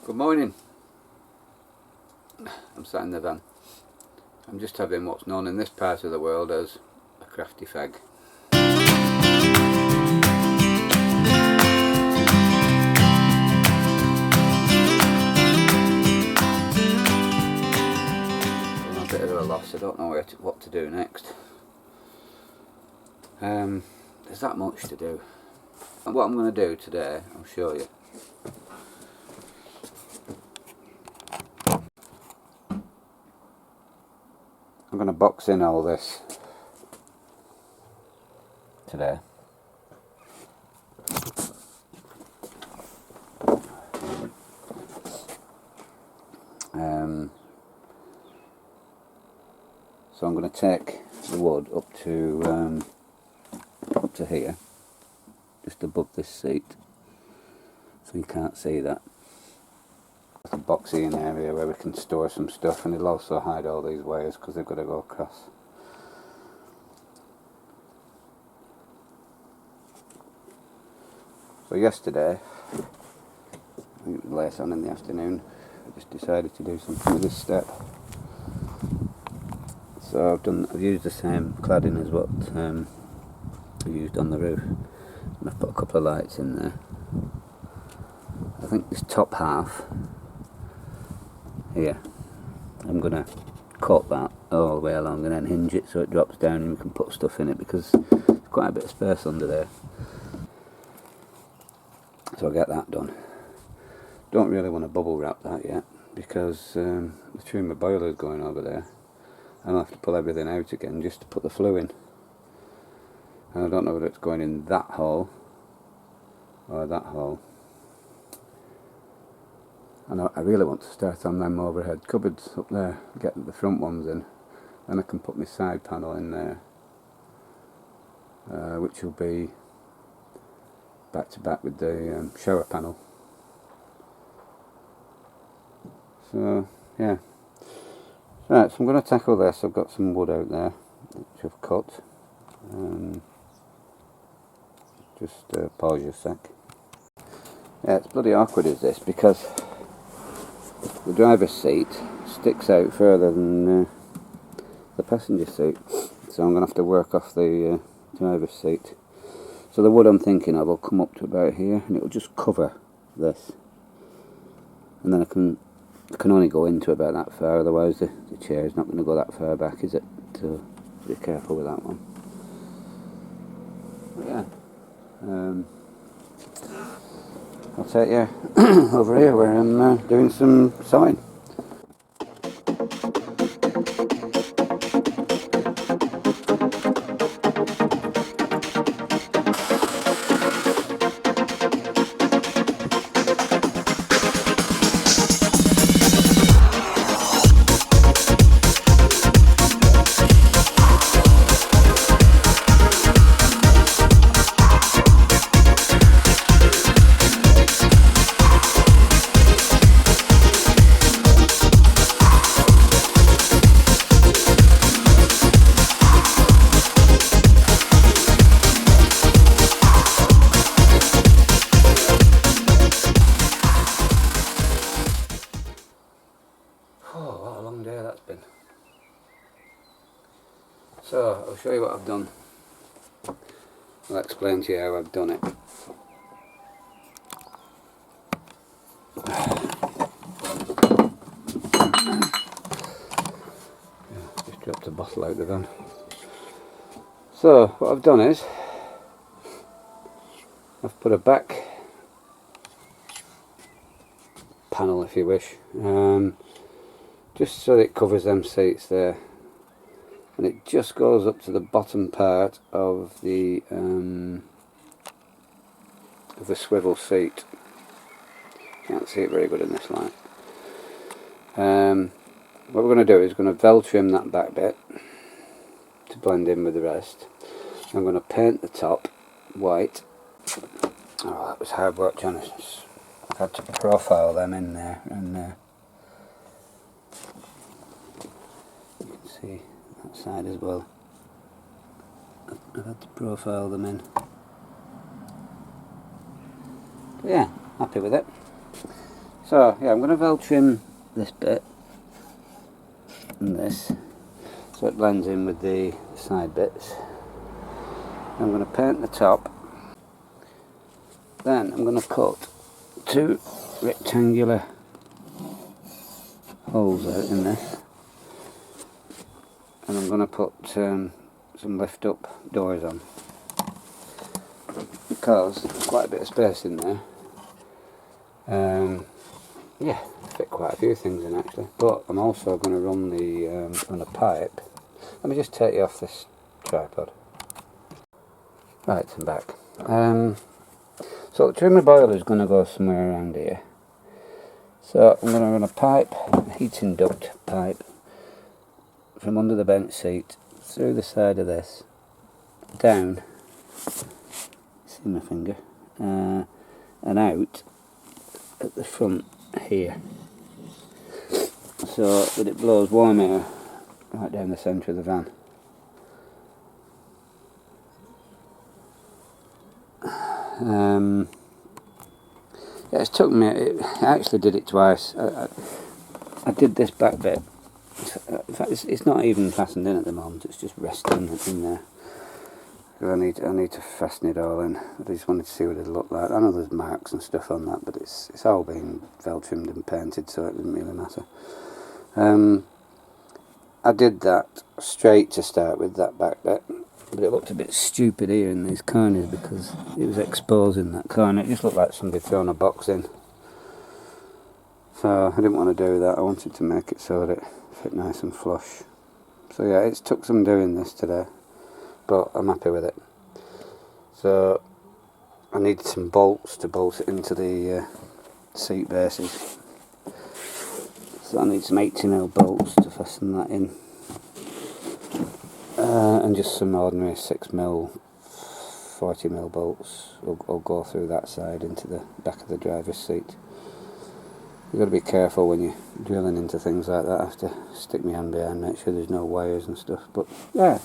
Good morning. I'm sat in the van. I'm just having what's known in this part of the world as a crafty fag. I'm a bit of a loss. I don't know what to do next. There's that much to do. And what I'm going to do today, I'll show you. I'm going to box in all this today. So I'm going to take the wood up to here, just above this seat, so you can't see that. It's a boxy in area where we can store some stuff, and it'll also hide all these wires because they've got to go across. So yesterday, I think it was late on in the afternoon, I just decided to do something with this step. So I've used the same cladding as what I used on the roof, and I've put a couple of lights in there. I think this top half here, I'm going to cut that all the way along and then hinge it so it drops down and you can put stuff in it, because there's quite a bit of space under there. So I'll get that done. Don't really want to bubble wrap that yet, because the tumour boiler is going over there. I'll have to pull everything out again just to put the flue in. And I don't know whether it's going in that hole or that hole. And I really want to start on them overhead cupboards up there, get the front ones in, then I can put my side panel in there, which will be back to back with the shower panel. So yeah, right, so I'm going to tackle this. I've got some wood out there which I've cut. Just pause a sec. Yeah, it's bloody awkward is this, because the driver's seat sticks out further than the passenger seat, so I'm going to have to work off the driver's seat. So the wood I'm thinking of will come up to about here, and it will just cover this, and then I can only go into about that far, otherwise the chair is not going to go that far back, is it? So be careful with that one. But yeah, I'll take you over here where I'm doing some sewing. Oh, what a long day that's been. So, I'll show you what I've done. I'll explain to you how I've done it. Just dropped a bottle out the van. So, what I've done is, I've put a back panel, if you wish, just so that it covers them seats there, and it just goes up to the bottom part of the swivel seat. Can't see it very good in this light. What we're going to do is going to vel trim that back bit to blend in with the rest. I'm going to paint the top white. Oh, that was hard work, Janice. I've had to profile them in there, and you can see that side as well. I've had to profile them in. But yeah, happy with it. So yeah, I'm going to vel trim this bit and this, so it blends in with the side bits. I'm going to paint the top. Then I'm going to cut 2 rectangular holes out in this, and I'm going to put some lift up doors on, because there's quite a bit of space in there. Yeah, fit quite a few things in actually, but I'm also going to run a pipe. Let me just take you off this tripod. Right, I'm back. So the trimmer boiler is going to go somewhere around here. So I'm going to run a pipe, a heating duct pipe, from under the bench seat, through the side of this, down, see my finger, and out at the front here, so that it blows warm air right down the centre of the van. Yeah, it's took me, I actually did it twice. I did this back bit. In fact, it's not even fastened in at the moment, it's just resting in there. I need to fasten it all in. I just wanted to see what it looked like. I know there's marks and stuff on that, but it's all been vel trimmed and painted, so it didn't really matter. I did that straight to start with, that back bit, but it looked a bit stupid here in these corners because it was exposing that corner. It just looked like somebody thrown a box in. So I didn't want to do that. I wanted to make it so that it fit nice and flush. So yeah, it's took some doing this today, but I'm happy with it. So I need some bolts to bolt it into the seat bases. So I need some 80mm bolts to fasten that in, and just some ordinary 6mm, 40mm bolts will go through that side into the back of the driver's seat. You've got to be careful when you're drilling into things like that. I have to stick my hand behind, make sure there's no wires and stuff. But yeah,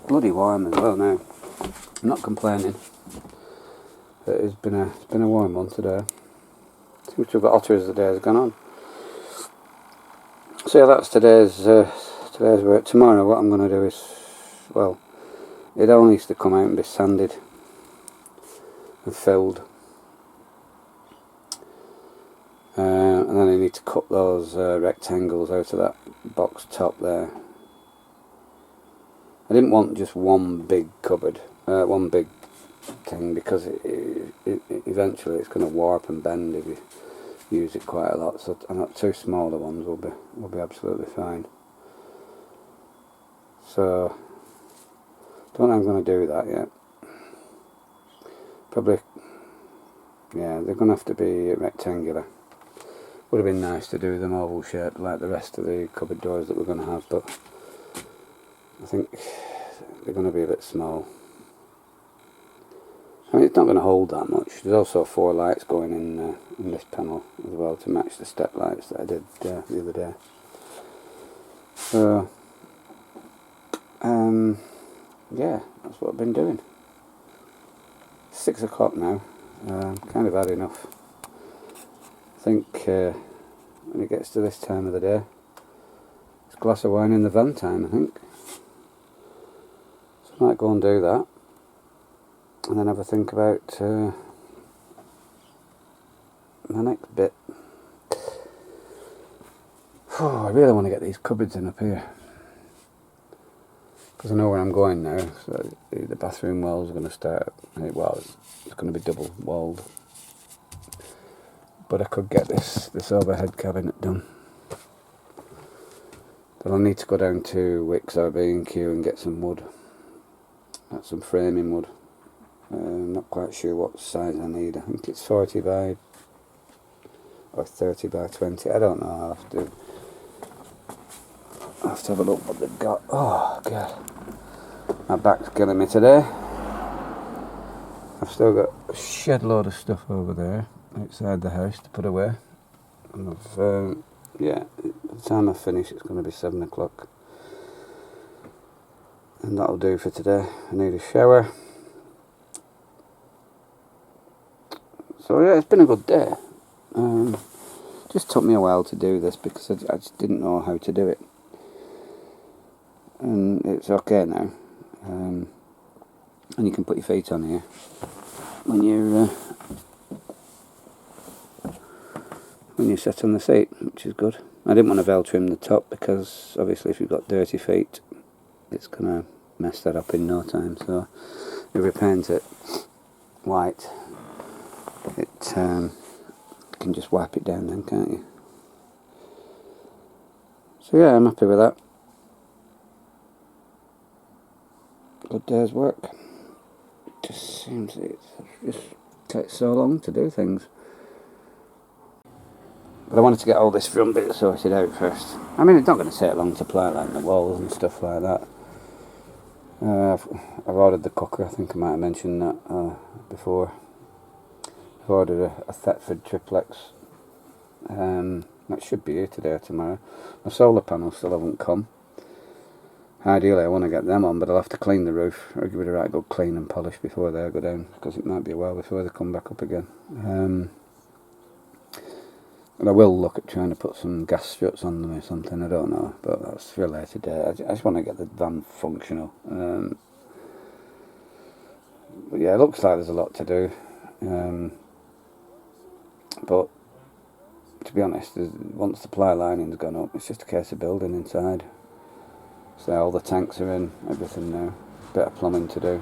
bloody warm as well now. I'm not complaining. It's been a warm one today. Seems to have got hotter as the day has gone on. So yeah, that's today's work. Tomorrow what I'm going to do is, well, it all needs to come out and be sanded and filled. And then I need to cut those rectangles out of that box top there. I didn't want just one big cupboard, one big thing, because eventually it's going to warp and bend if you use it quite a lot. So I thought 2 smaller ones will be absolutely fine. So don't know how I'm going to do that yet. Probably, yeah, they're going to have to be rectangular. Would have been nice to do them oval shaped like the rest of the cupboard doors that we're going to have, but I think they're going to be a bit small. I mean, it's not going to hold that much. There's also 4 lights going in this panel as well to match the step lights that I did the other day. So yeah, that's what I've been doing. 6 o'clock now. Kind of had enough. I think when it gets to this time of the day, it's a glass of wine in the van time, I think. So I might go and do that, and then have a think about the next bit. Oh, I really want to get these cupboards in up here, because I know where I'm going now. So the bathroom walls are going to start, well, it's going to be double walled. But I could get this overhead cabinet done. But I'll need to go down to Wickes or B&Q and get some wood. That's some framing wood. I'm not quite sure what size I need. I think it's 40 by or 30 by 20. I don't know. I'll have to have a look what they've got. Oh god, my back's killing me today. I've still got a shed load of stuff over there outside the house to put away, and yeah, by the time I finish it's going to be 7 o'clock, and that'll do for today. I need a shower. So yeah, it's been a good day. Just took me a while to do this because I just didn't know how to do it, and it's okay now. And you can put your feet on here when you sit on the seat, which is good. I didn't want to vel trim the top because obviously if you've got dirty feet it's gonna mess that up in no time, so if we paint it white it you can just wipe it down then, can't you? So yeah, I'm happy with that. Good day's work. Just seems it just takes so long to do things. But I wanted to get all this front bit sorted out first. I mean, it's not going to take long to ply line the walls and stuff like that. I've ordered the cooker. I think I might have mentioned that before. I've ordered a Thetford triplex. That should be here today or tomorrow. My solar panels still haven't come. Ideally I want to get them on, but I'll have to clean the roof or give it a right good clean and polish before they go down, because it might be a while before they come back up again. And I will look at trying to put some gas struts on them or something, I don't know, but that's for a later date. I just want to get the van functional. But yeah, it looks like there's a lot to do. But to be honest, once the ply lining's gone up, it's just a case of building inside. So all the tanks are in, everything now. Bit of plumbing to do.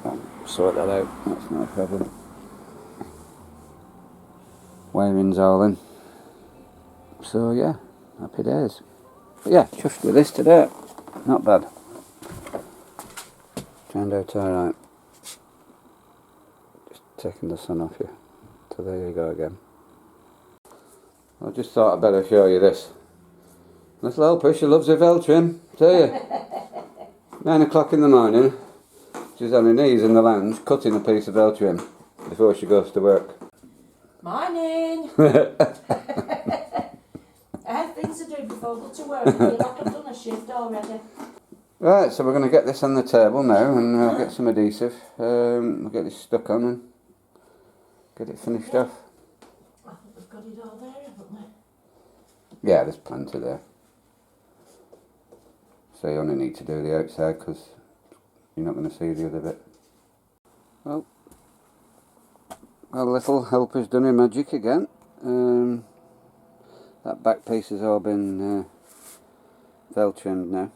I'll sort that out, that's no problem. Wiring's all in. So yeah, happy days. But yeah, chuffed with this today. Not bad. Turned out alright. Just taking the sun off you. So there you go again. I just thought I'd better show you this. Little helper, she loves her vel trim, tell you. 9 o'clock in the morning, she's on her knees in the lounge cutting a piece of vel trim before she goes to work. Morning! I have things to do before I go to work. I feel like I've done a shift already. Right, so we're going to get this on the table now and I'll get some adhesive. We'll get this stuck on and get it finished off. I think we've got it all there, haven't we? Yeah, there's plenty there. So you only need to do the outside because you're not going to see the other bit. Well, our little helper's done her magic again. That back piece has all been vel trimmed now.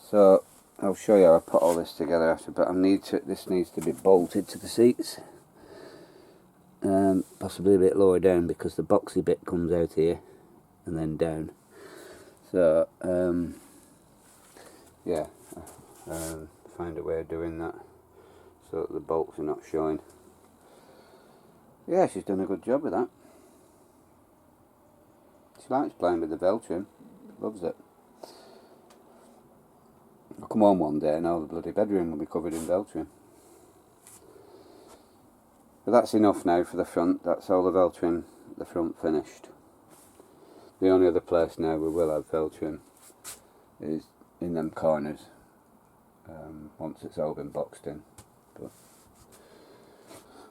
So I'll show you how I put all this together after, but this needs to be bolted to the seats. Possibly a bit lower down because the boxy bit comes out here and then down. So yeah, find a way of doing that so that the bolts are not showing. Yeah, she's done a good job with that. She likes playing with the vel trim, loves it. I'll come home one day and all the bloody bedroom will be covered in vel trim. But that's enough now for the front. That's all the vel trim, the front finished. The only other place now we will have vel trim is in them corners, once it's all been boxed in.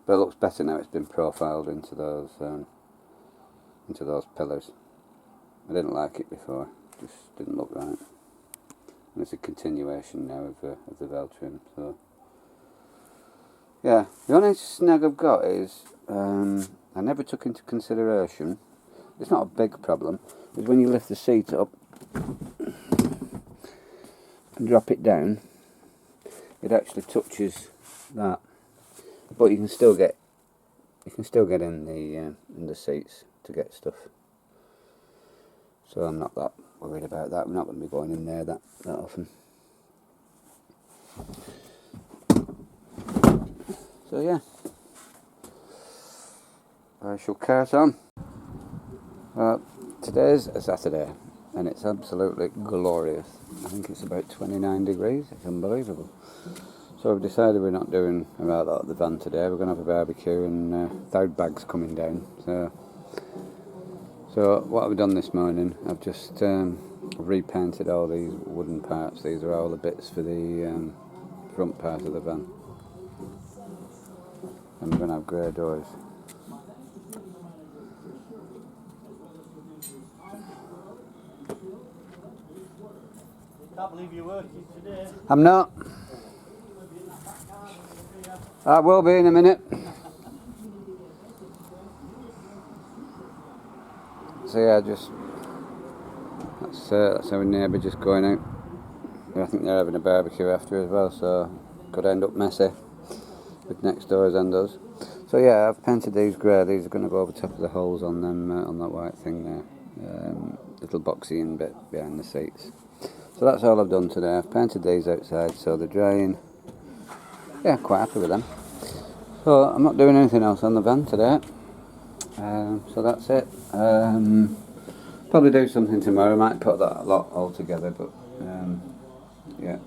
But it looks better now. It's been profiled into those pillars. I didn't like it before; it just didn't look right. And it's a continuation now of the vel trim. So yeah, the only snag I've got is I never took into consideration. It's not a big problem. Is when you lift the seat up and drop it down, it actually touches that. But you can still get in the seats to get stuff. So I'm not that worried about that. I'm not going to be going in there that often. So yeah, I shall cart on. Today's a Saturday and it's absolutely glorious. I think it's about 29 degrees. It's unbelievable. So we've decided we're not doing a ride out of the van today. We're going to have a barbecue and third bag's coming down. So what I've done this morning, I've just repainted all these wooden parts. These are all the bits for the front part of the van. Then we're going to have grey doors. Can't believe you're working today. I'm not. I will be in a minute. So yeah, that's our neighbour just going out. I think they're having a barbecue after as well, so could end up messy with next doors and us. So yeah, I've painted these grey. These are going to go over top of the holes on them, on that white thing there. Little boxy in bit behind the seats. So that's all I've done today. I've painted these outside, so they're drying. Yeah, quite happy with them. So I'm not doing anything else on the van today. So that's it. Probably do something tomorrow. Might put that lot all together, but yeah,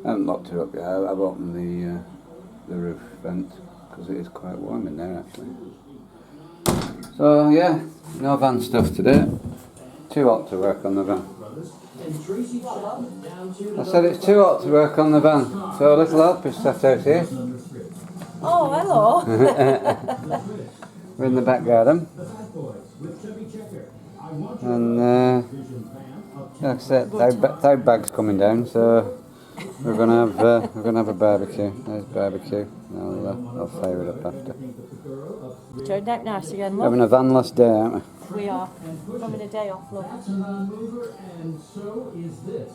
I haven't locked her up yet. I've opened the roof vent because it is quite warm in there actually. So yeah, no van stuff today. Too hot to work on the van. I said it's too hot to work on the van, so a little help is sat out here. Oh, hello. We're in the back garden, and like I said, tide bag's coming down, so we're gonna have a barbecue. There's barbecue. I'll fire it up after. Turned out nice again, love. Having a vanless day, aren't we? We are. We're having a day off, love.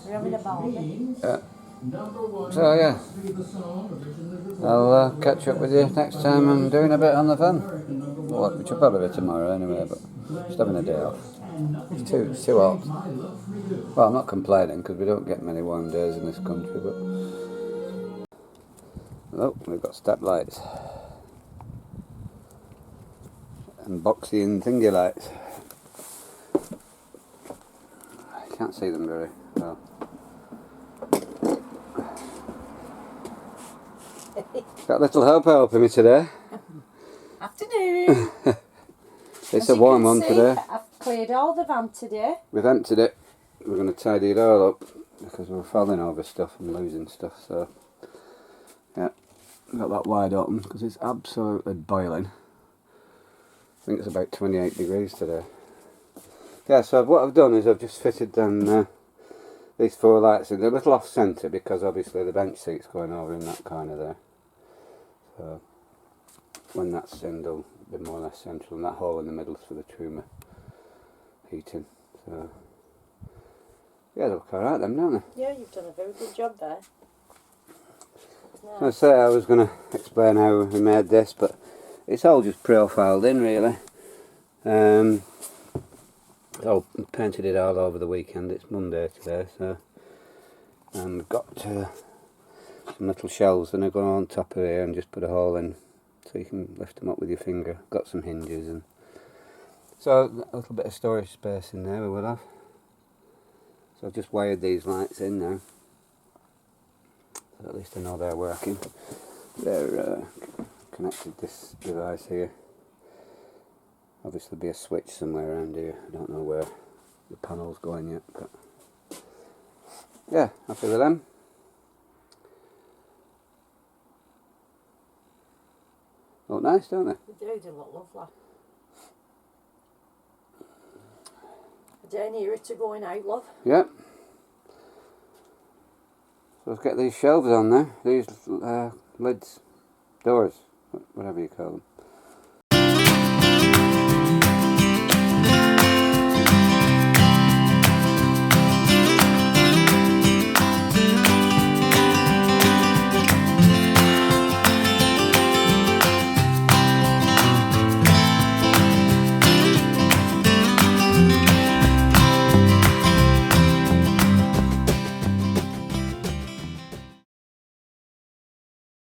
We're having a barbie. Yeah. So yeah, I'll catch up with you next time I'm doing a bit on the van. Well, which will probably be tomorrow anyway, but just having a day off. It's too hot. Well, I'm not complaining because we don't get many warm days in this country, but oh, we've got step lights and boxy and thingy lights. I can't see them very well. Got a little helping me today. Afternoon. It's a warm one today. I've cleared all the van today. We've emptied it. We're going to tidy it all up because we're falling over stuff and losing stuff. So yeah, got that wide open because it's absolutely boiling. I think it's about 28 degrees today. Yeah, so what I've done is I've just fitted them these 4 lights in. They're a little off centre because obviously the bench seat's going over in that corner there. So when that's in, they'll be more or less central, and that hole in the middle is for the truma heating. So yeah, they look alright then, don't they? Yeah, you've done a very good job there. I say I was going to explain how we made this, but it's all just profiled in really. So I painted it all over the weekend. It's Monday today, so and we've got some little shelves, and I go on top of here and just put a hole in so you can lift them up with your finger. Got some hinges, and so a little bit of storage space in there we will have. So I've just wired these lights in now, so at least I know they're working. They're connected this device here. Obviously be a switch somewhere around here. I don't know where the panel's going yet, but yeah, happy with them. Look nice, don't they? They do look lovely. A day nearer to going out, love. Yep. So let's get these shelves on there. These lids, doors, whatever you call them.